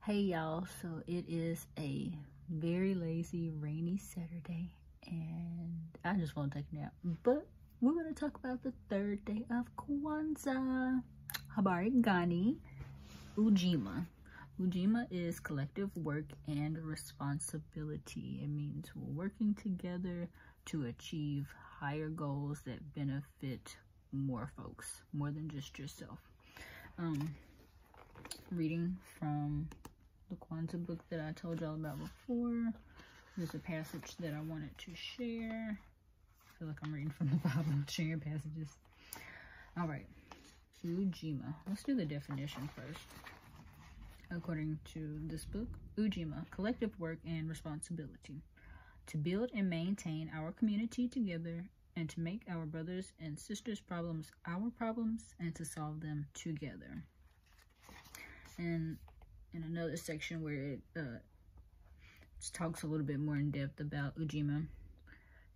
Hey y'all, so it is a very lazy, rainy Saturday, and I just want to take a nap. But we're going to talk about the third day of Kwanzaa. Habari, gani, Ujima. Ujima is collective work and responsibility. It means we're working together to achieve higher goals that benefit more folks, more than just yourself. Reading from the Kwanzaa book that I told y'all about before. There's a passage that I wanted to share. I feel like I'm reading from the Bible, sharing passages. All right, Ujima. Let's do the definition first. According to this book, Ujima, collective work and responsibility. To build and maintain our community together, and to make our brothers and sisters' problems our problems, and to solve them together. And in another section where it talks a little bit more in depth about Ujima,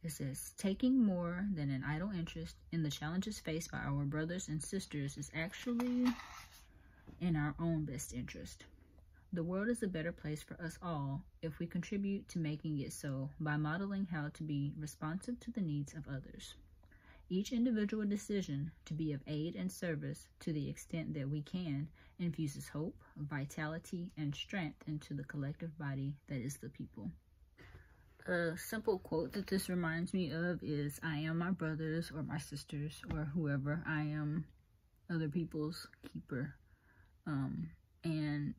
it says, taking more than an idle interest in the challenges faced by our brothers and sisters is actually in our own best interest. The world is a better place for us all if we contribute to making it so by modeling how to be responsive to the needs of others. Each individual decision to be of aid and service to the extent that we can infuses hope, vitality, and strength into the collective body that is the people. A simple quote that this reminds me of is, I am my brother's or my sister's or whoever. I am other people's keeper. And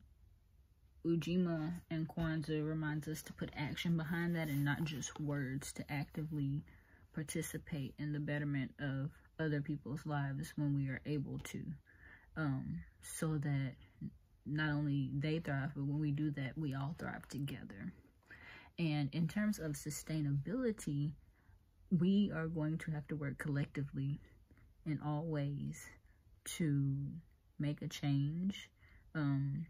Ujima and Kwanzaa reminds us to put action behind that and not just words, to actively participate in the betterment of other people's lives when we are able to, so that not only they thrive, but when we do that, we all thrive together. And in terms of sustainability, we are going to have to work collectively in all ways to make a change, on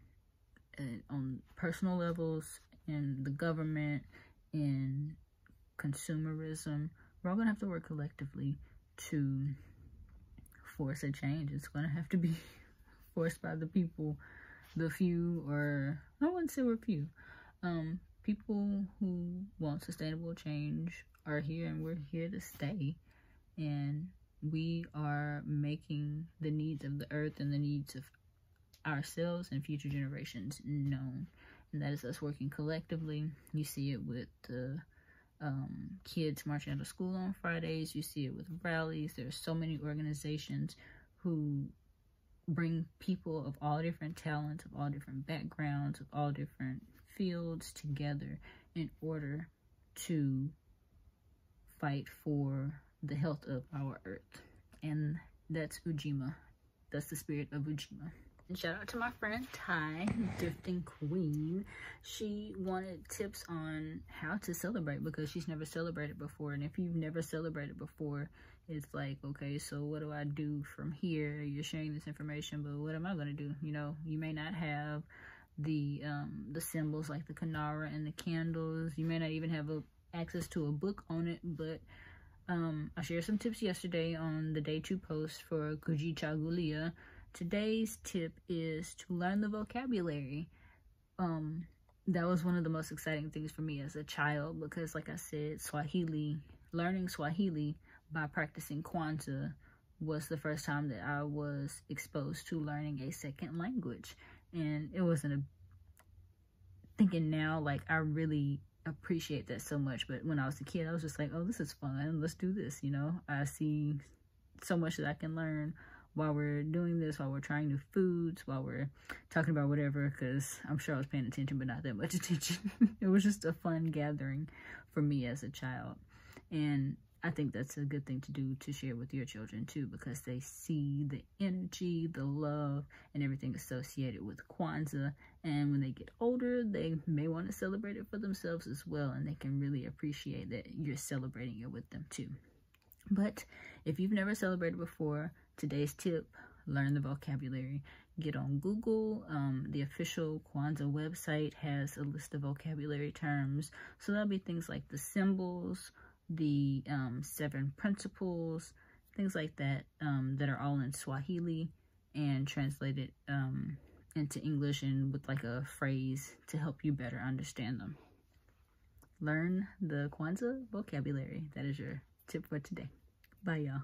personal levels, in the government, in consumerism. We're all going to have to work collectively to force a change. It's going to have to be forced by the people, the few, or I wouldn't say we're few. People who want sustainable change are here, and we're here to stay. And we are making the needs of the earth and the needs of ourselves and future generations known. And that is us working collectively. You see it with the kids marching out of school on Fridays. You see it with rallies. There's so many organizations who bring people of all different talents, of all different backgrounds, of all different fields together in order to fight for the health of our earth. And that's Ujima. That's the spirit of Ujima. And shout out to my friend Ty, Drifting Queen. She wanted tips on how to celebrate because she's never celebrated before. And if you've never celebrated before, it's like, okay, so what do I do from here? You're sharing this information, but what am I going to do? You know, you may not have the symbols like the Kanara and the candles. You may not even have access to a book on it, but I shared some tips yesterday on the day 2 post for Kujichagulia. Today's tip is to learn the vocabulary. That was one of the most exciting things for me as a child because, like I said, Swahili, learning Swahili by practicing Kwanzaa was the first time that I was exposed to learning a second language. And it wasn't thinking now, like, I really appreciate that so much. But when I was a kid, I was just like, oh, this is fun. Let's do this, you know. I see so much that I can learn while we're doing this, while we're trying new foods, while we're talking about whatever, because I'm sure I was paying attention, but not that much attention. It was just a fun gathering for me as a child. And I think that's a good thing to do, to share with your children too, because they see the energy, the love, and everything associated with Kwanzaa. And when they get older, they may want to celebrate it for themselves as well, and they can really appreciate that you're celebrating it with them too. But if you've never celebrated before, today's tip, learn the vocabulary. Get on Google. The official Kwanzaa website has a list of vocabulary terms. So that'll be things like the symbols, the 7 principles, things like that, that are all in Swahili and translated into English and with like a phrase to help you better understand them. Learn the Kwanzaa vocabulary. That is your tip for today. Bye, y'all.